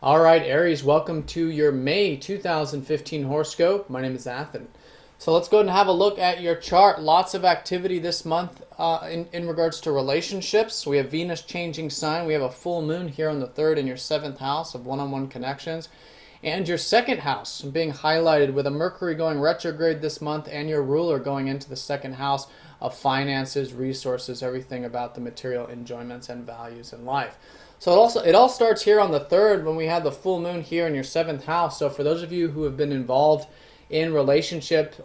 All right, Aries, welcome to your May 2015 horoscope. My name is Athen. So let's go ahead and have a look at your chart. Lots of activity this month in regards to relationships. We have Venus changing sign. We have a full moon here on the 3rd in your 7th house of one-on-one connections. And your 2nd house being highlighted with a Mercury going retrograde this month and your ruler going into the 2nd house of finances, resources, everything about the material enjoyments and values in life. So it all starts here on the 3rd when we had the full moon here in your 7th house. So for those of you who have been involved in relationships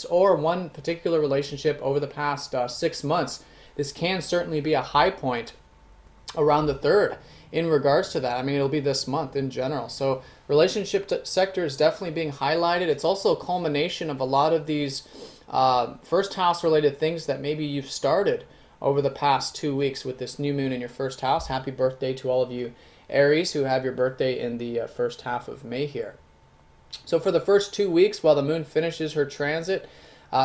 or one particular relationship over the past 6 months, this can certainly be a high point around the 3rd in regards to that. I mean, it'll be this month in general. So relationship sector is definitely being highlighted. It's also a culmination of a lot of these first house related things that maybe you've started over the past 2 weeks with this new moon in your 1st house. Happy birthday to all of you Aries who have your birthday in the 1st half of May here. So for the first 2 weeks while the moon finishes her transit,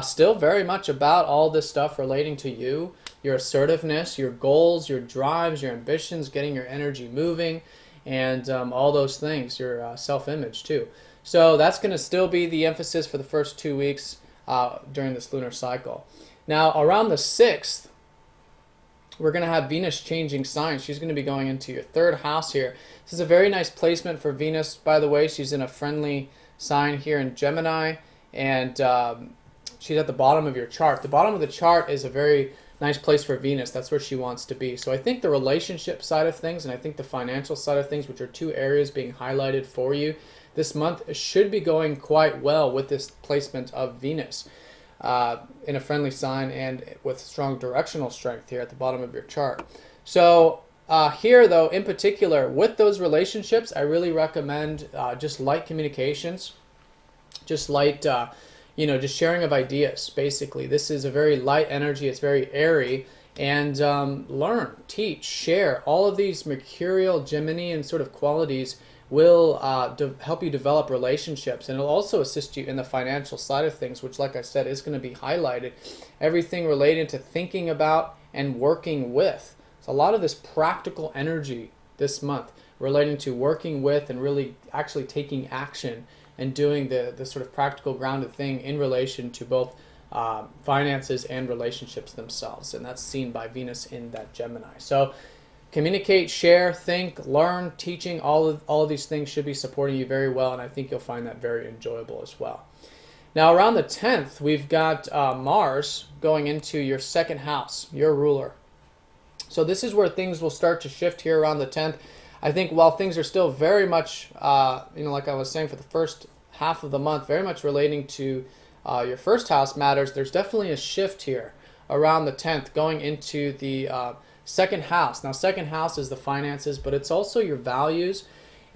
still very much about all this stuff relating to you, your assertiveness, your goals, your drives, your ambitions, getting your energy moving, and all those things, your self-image too. So that's going to still be the emphasis for the first 2 weeks during this lunar cycle. Now around the 6th, we're going to have Venus changing signs. She's going to be going into your 3rd house here. This is a very nice placement for Venus, by the way. She's in a friendly sign here in Gemini, and she's at the bottom of your chart. The bottom of the chart is a very nice place for Venus. That's where she wants to be. So I think the relationship side of things and I think the financial side of things, which are 2 areas being highlighted for you this month, should be going quite well with this placement of Venus in a friendly sign and with strong directional strength here at the bottom of your chart. So here though, in particular, with those relationships, I really recommend just light communications, just light, just sharing of ideas, basically. This is a very light energy, it's very airy, and learn, teach, share. All of these Mercurial, Geminian sort of qualities will help you develop relationships, and it'll also assist you in the financial side of things, which, like I said, is going to be highlighted. Everything related to thinking about and working with. So a lot of this practical energy this month relating to working with and really actually taking action and doing the sort of practical grounded thing in relation to both finances and relationships themselves. And that's seen by Venus in that Gemini. So communicate, share, think, learn, teaching, all of these things should be supporting you very well, and I think you'll find that very enjoyable as well. Now around the 10th, we've got Mars going into your 2nd house, your ruler. So this is where things will start to shift here around the 10th. I think while things are still very much, like I was saying for the first half of the month, very much relating to your 1st house matters, there's definitely a shift here around the 10th going into the 2nd house. Now 2nd house is the finances, but it's also your values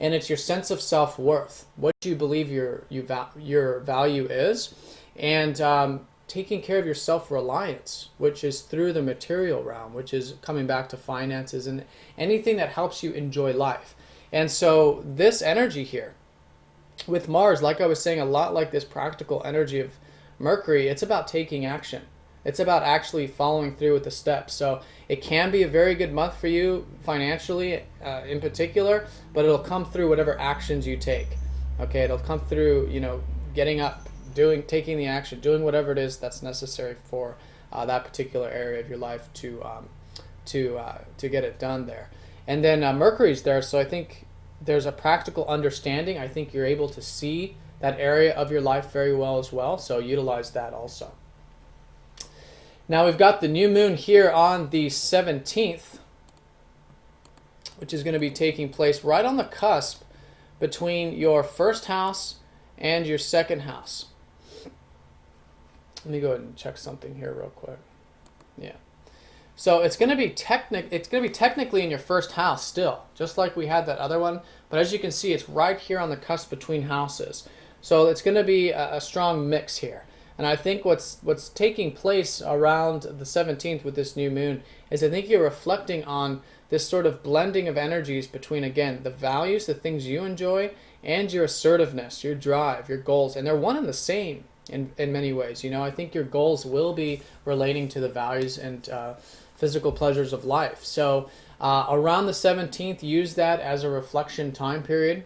and it's your sense of self-worth, what you believe your value is, and taking care of your self-reliance, which is through the material realm, which is coming back to finances and anything that helps you enjoy life. And so this energy here with Mars, like I was saying, a lot like this practical energy of Mercury, it's about taking action. It's about actually following through with the steps. So it can be a very good month for you financially in particular, but it'll come through whatever actions you take. Okay, it'll come through, getting up, taking the action, doing whatever it is that's necessary for that particular area of your life to get it done there. And then Mercury's there, so I think there's a practical understanding. I think you're able to see that area of your life very well as well, so utilize that also. Now we've got the new moon here on the 17th, which is going to be taking place right on the cusp between your 1st house and your 2nd house. Let me go ahead and check something here real quick. Yeah. So it's going to be technically in your 1st house still, just like we had that other one. But as you can see, it's right here on the cusp between houses. So it's going to be a strong mix here. And I think what's taking place around the 17th with this new moon is I think you're reflecting on this sort of blending of energies between, again, the values, the things you enjoy, and your assertiveness, your drive, your goals. And they're one and the same in many ways. I think your goals will be relating to the values and physical pleasures of life. So Around the 17th, use that as a reflection time period.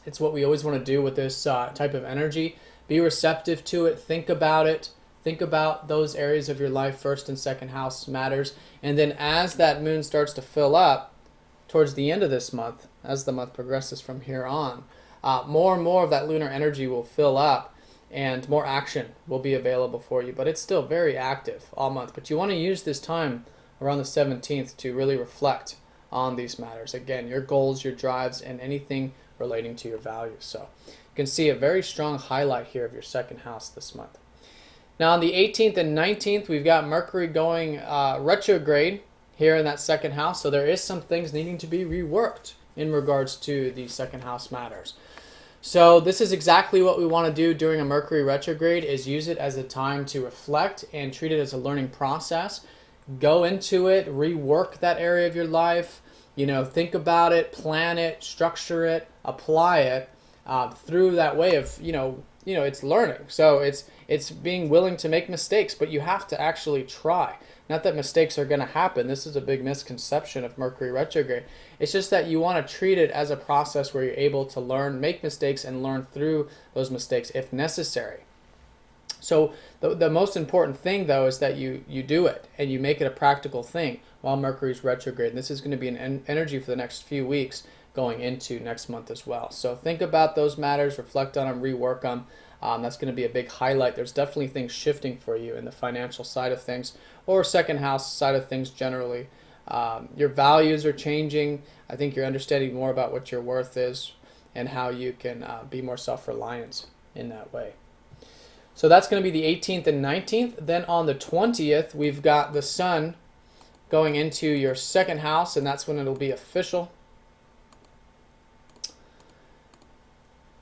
It's what we always want to do with this type of energy. Be receptive to it. Think about it. Think about those areas of your life, first and second house matters. And then as that moon starts to fill up towards the end of this month, as the month progresses from here on, more and more of that lunar energy will fill up and more action will be available for you. But it's still very active all month. But you want to use this time around the 17th to really reflect on these matters. Again, your goals, your drives, and anything relating to your values. So you can see a very strong highlight here of your second house this month. Now on the 18th and 19th, we've got Mercury going retrograde here in that second house. So there is some things needing to be reworked in regards to the second house matters. So this is exactly what we want to do during a Mercury retrograde, is use it as a time to reflect and treat it as a learning process. Go into it, rework that area of your life, think about it, plan it, structure it, apply it through that way of, it's learning. So it's being willing to make mistakes, but you have to actually try. Not that mistakes are going to happen. This is a big misconception of Mercury retrograde. It's just that you want to treat it as a process where you're able to learn, make mistakes, and learn through those mistakes if necessary. So the most important thing, though, is that you do it and you make it a practical thing while Mercury's retrograde. And this is going to be an energy for the next few weeks going into next month as well. So think about those matters, reflect on them, rework them. That's going to be a big highlight. There's definitely things shifting for you in the financial side of things or second house side of things generally. Your values are changing. I think you're understanding more about what your worth is and how you can be more self-reliant in that way. So that's going to be the 18th and 19th. Then on the 20th, we've got the sun going into your second house, and that's when it'll be official.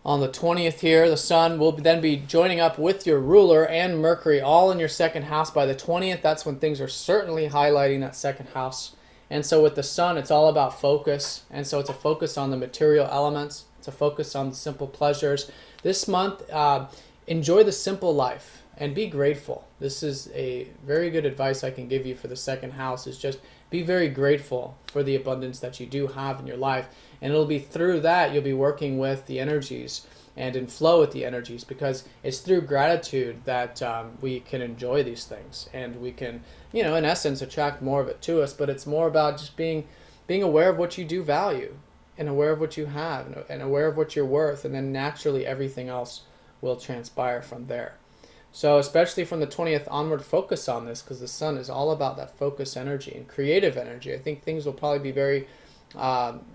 On the 20th here, the sun will then be joining up with your ruler and Mercury all in your second house. By the 20th, that's when things are certainly highlighting that second house. And so with the sun, it's all about focus. And so it's a focus on the material elements. It's a focus on the simple pleasures. This month, enjoy the simple life and be grateful. This is a very good advice I can give you for the second house, is just be very grateful for the abundance that you do have in your life. And it'll be through that you'll be working with the energies and in flow with the energies, because it's through gratitude that we can enjoy these things. And we can, in essence, attract more of it to us. But it's more about just being aware of what you do value and aware of what you have and aware of what you're worth. And then naturally everything else will transpire from there. So especially from the 20th onward, focus on this, because the sun is all about that focus energy and creative energy. I think things will probably be very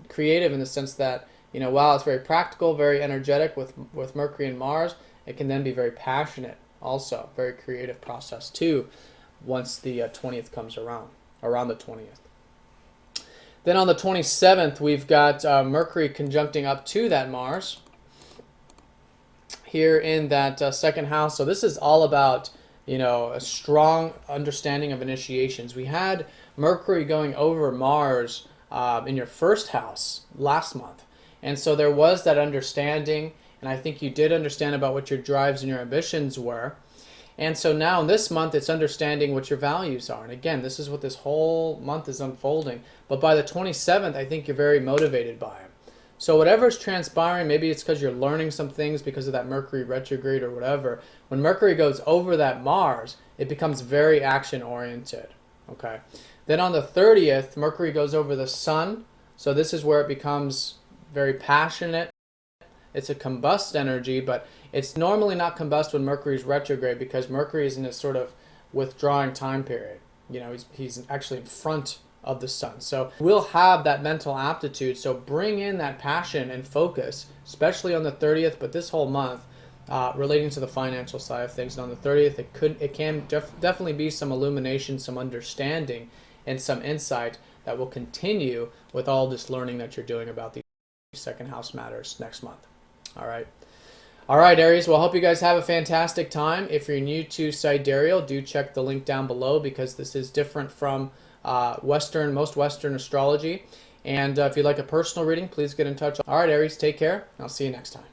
creative in the sense that, while it's very practical, very energetic with Mercury and Mars, it can then be very passionate also, very creative process too, once the 20th comes around the 20th. Then on the 27th, we've got Mercury conjuncting up to that Mars here in that second house. So this is all about, a strong understanding of initiations. We had Mercury going over Mars in your first house last month. And so there was that understanding, and I think you did understand about what your drives and your ambitions were. And so now in this month, it's understanding what your values are. And again, this is what this whole month is unfolding. But by the 27th, I think you're very motivated by it. So whatever's transpiring, maybe it's because you're learning some things because of that Mercury retrograde or whatever. When Mercury goes over that Mars, it becomes very action-oriented. Okay. Then on the 30th, Mercury goes over the sun. So this is where it becomes very passionate. It's a combust energy, but it's normally not combust when Mercury's retrograde, because Mercury is in a sort of withdrawing time period. He's actually in front of the sun. So we'll have that mental aptitude. So bring in that passion and focus, especially on the 30th, but this whole month, relating to the financial side of things. And on the 30th, it can definitely be some illumination, some understanding, and some insight that will continue with all this learning that you're doing about these second house matters next month. All right, Aries. Well, I hope you guys have a fantastic time. If you're new to Sidereal, do check the link down below, because this is different from most Western astrology. And if you'd like a personal reading, please get in touch. All right, Aries, take care. I'll see you next time.